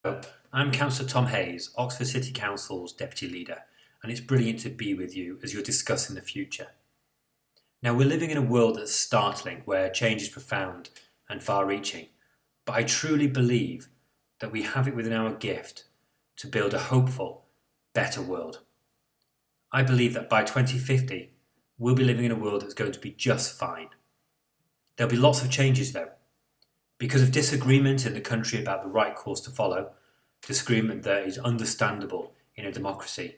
Hello, I'm Councillor Tom Hayes, Oxford City Council's Deputy Leader, and it's brilliant to be with you as you're discussing the future. Now, we're living in a world that's startling, where change is profound and far-reaching, but I truly believe that we have it within our gift to build a hopeful, better world. I believe that by 2050, we'll be living in a world that's going to be just fine. There'll be lots of changes though. Because of disagreement in the country about the right course to follow, disagreement that is understandable in a democracy,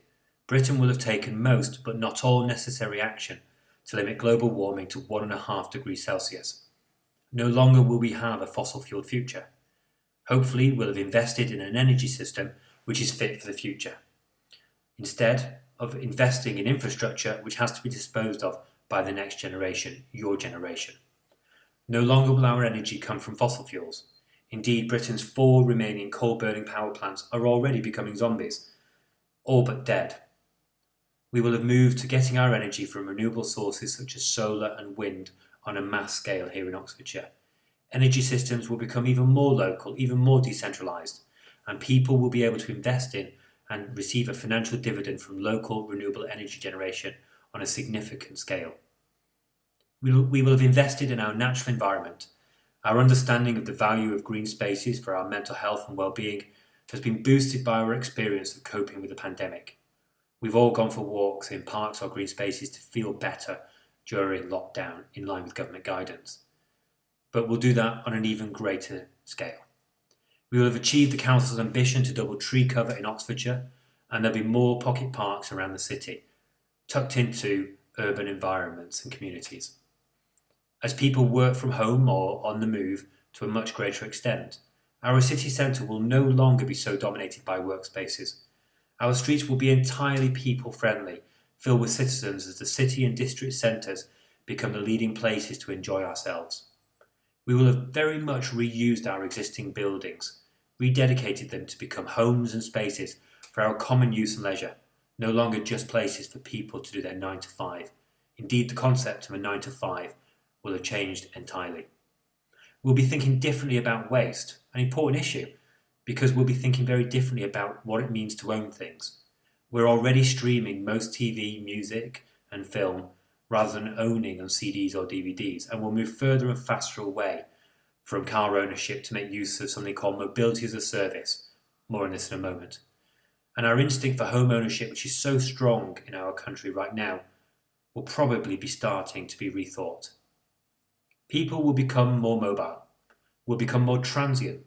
Britain will have taken most but not all necessary action to limit global warming to 1.5 degrees Celsius. No longer will we have a fossil-fueled future. Hopefully, we'll have invested in an energy system which is fit for the future, instead of investing in infrastructure which has to be disposed of by the next generation, your generation. No longer will our energy come from fossil fuels. Indeed, Britain's 4 remaining coal-burning power plants are already becoming zombies, all but dead. We will have moved to getting our energy from renewable sources such as solar and wind on a mass scale here in Oxfordshire. Energy systems will become even more local, even more decentralised, and people will be able to invest in and receive a financial dividend from local renewable energy generation on a significant scale. We will have invested in our natural environment. Our understanding of the value of green spaces for our mental health and well-being has been boosted by our experience of coping with the pandemic. We've all gone for walks in parks or green spaces to feel better during lockdown in line with government guidance. But we'll do that on an even greater scale. We will have achieved the Council's ambition to double tree cover in Oxfordshire, and there'll be more pocket parks around the city, tucked into urban environments and communities. As people work from home or on the move to a much greater extent, our city centre will no longer be so dominated by workspaces. Our streets will be entirely people-friendly, filled with citizens as the city and district centres become the leading places to enjoy ourselves. We will have very much reused our existing buildings, rededicated them to become homes and spaces for our common use and leisure, no longer just places for people to do their 9 to 5. Indeed, the concept of a 9 to 5 will have changed entirely. We'll be thinking differently about waste, an important issue, because we'll be thinking very differently about what it means to own things. We're already streaming most TV, music and film rather than owning on CDs or DVDs, and we'll move further and faster away from car ownership to make use of something called mobility as a service. More on this in a moment. And our instinct for home ownership, which is so strong in our country right now, will probably be starting to be rethought. People will become more mobile, will become more transient.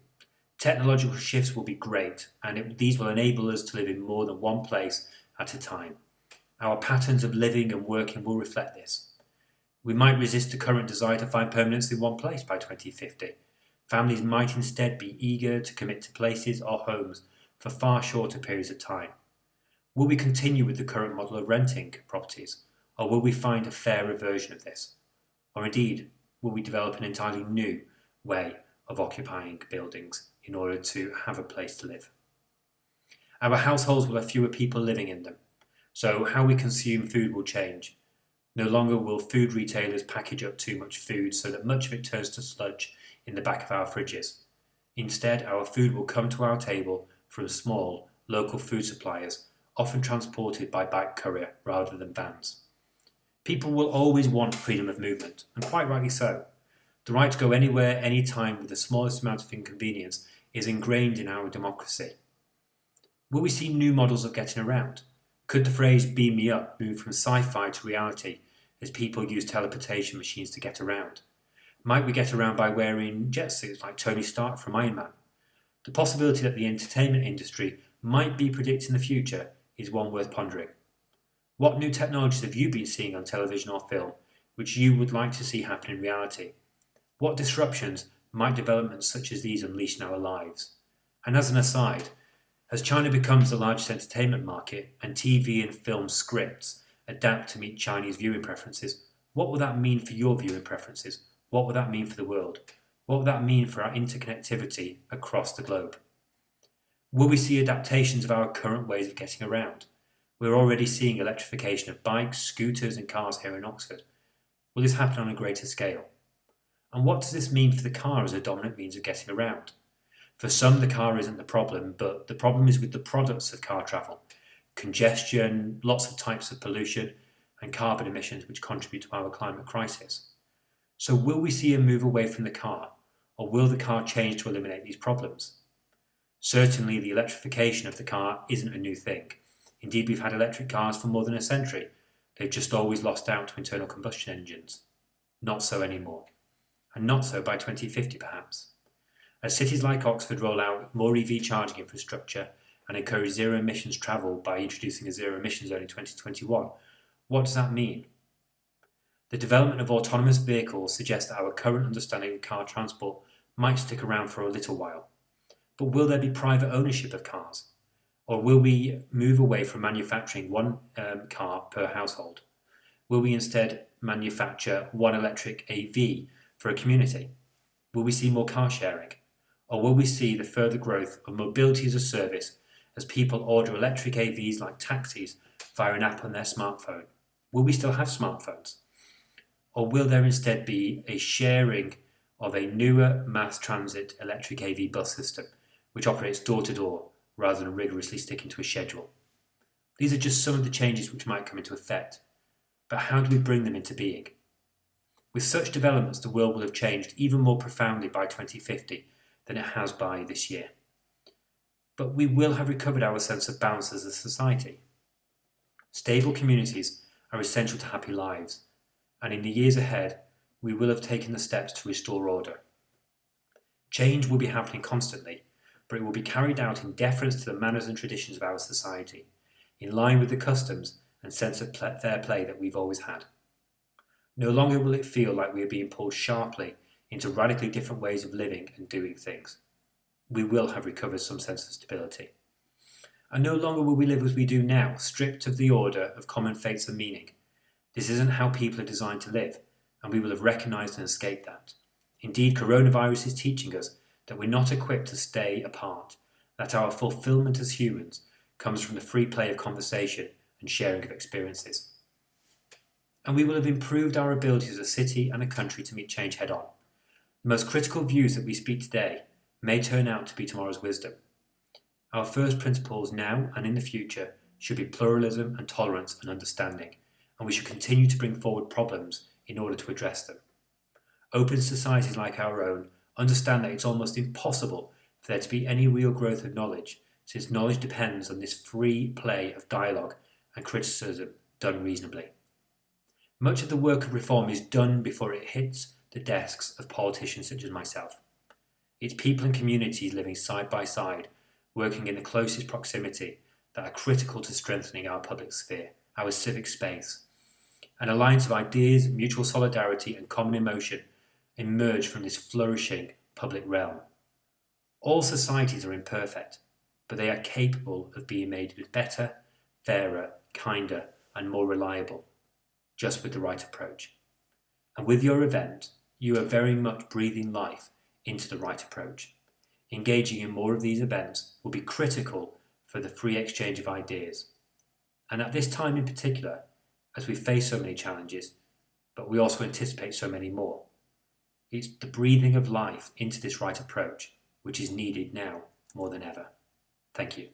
Technological shifts will be great, and these will enable us to live in more than one place at a time. Our patterns of living and working will reflect this. We might resist the current desire to find permanence in one place by 2050. Families might instead be eager to commit to places or homes for far shorter periods of time. Will we continue with the current model of renting properties, or will we find a fairer version of this? Or indeed, will we develop an entirely new way of occupying buildings in order to have a place to live? Our households will have fewer people living in them, so how we consume food will change. No longer will food retailers package up too much food so that much of it turns to sludge in the back of our fridges. Instead, our food will come to our table from small, local food suppliers, often transported by bike courier rather than vans. People will always want freedom of movement, and quite rightly so. The right to go anywhere, anytime, with the smallest amount of inconvenience is ingrained in our democracy. Will we see new models of getting around? Could the phrase "beam me up" move from sci-fi to reality as people use teleportation machines to get around? Might we get around by wearing jet suits like Tony Stark from Iron Man? The possibility that the entertainment industry might be predicting the future is one worth pondering. What new technologies have you been seeing on television or film which you would like to see happen in reality? What disruptions might developments such as these unleash in our lives? And as an aside, as China becomes the largest entertainment market and TV and film scripts adapt to meet Chinese viewing preferences, what will that mean for your viewing preferences? What will that mean for the world? What will that mean for our interconnectivity across the globe? Will we see adaptations of our current ways of getting around? We're already seeing electrification of bikes, scooters and cars here in Oxford. Will this happen on a greater scale? And what does this mean for the car as a dominant means of getting around? For some, the car isn't the problem, but the problem is with the products of car travel. Congestion, lots of types of pollution, and carbon emissions which contribute to our climate crisis. So will we see a move away from the car, or will the car change to eliminate these problems? Certainly the electrification of the car isn't a new thing. Indeed, we've had electric cars for more than a century. They've just always lost out to internal combustion engines. Not so anymore. And not so by 2050 perhaps. As cities like Oxford roll out more EV charging infrastructure and encourage zero emissions travel by introducing a zero emission zone in 2021, what does that mean? The development of autonomous vehicles suggests that our current understanding of car transport might stick around for a little while. But will there be private ownership of cars? Or will we move away from manufacturing one car per household? Will we instead manufacture one electric AV for a community? Will we see more car sharing? Or will we see the further growth of mobility as a service as people order electric AVs like taxis via an app on their smartphone? Will we still have smartphones? Or will there instead be a sharing of a newer mass transit electric AV bus system which operates door to door rather than rigorously sticking to a schedule? These are just some of the changes which might come into effect, but how do we bring them into being? With such developments, the world will have changed even more profoundly by 2050 than it has by this year. But we will have recovered our sense of balance as a society. Stable communities are essential to happy lives, and in the years ahead, we will have taken the steps to restore order. Change will be happening constantly, but it will be carried out in deference to the manners and traditions of our society, in line with the customs and sense of fair play that we've always had. No longer will it feel like we are being pulled sharply into radically different ways of living and doing things. We will have recovered some sense of stability. And no longer will we live as we do now, stripped of the order of common fates and meaning. This isn't how people are designed to live, and we will have recognised and escaped that. Indeed, coronavirus is teaching us that we're not equipped to stay apart, that our fulfilment as humans comes from the free play of conversation and sharing of experiences. And we will have improved our ability as a city and a country to meet change head on. The most critical views that we speak today may turn out to be tomorrow's wisdom. Our first principles now and in the future should be pluralism and tolerance and understanding, and we should continue to bring forward problems in order to address them. Open societies like our own understand that it's almost impossible for there to be any real growth of knowledge, since knowledge depends on this free play of dialogue and criticism done reasonably. Much of the work of reform is done before it hits the desks of politicians such as myself. It's people and communities living side by side, working in the closest proximity, that are critical to strengthening our public sphere, our civic space. An alliance of ideas, mutual solidarity and common emotion emerge from this flourishing public realm. All societies are imperfect, but they are capable of being made better, fairer, kinder and more reliable, just with the right approach. And with your event, you are very much breathing life into the right approach. Engaging in more of these events will be critical for the free exchange of ideas. And at this time in particular, as we face so many challenges, but we also anticipate so many more, it's the breathing of life into this right approach which is needed now more than ever. Thank you.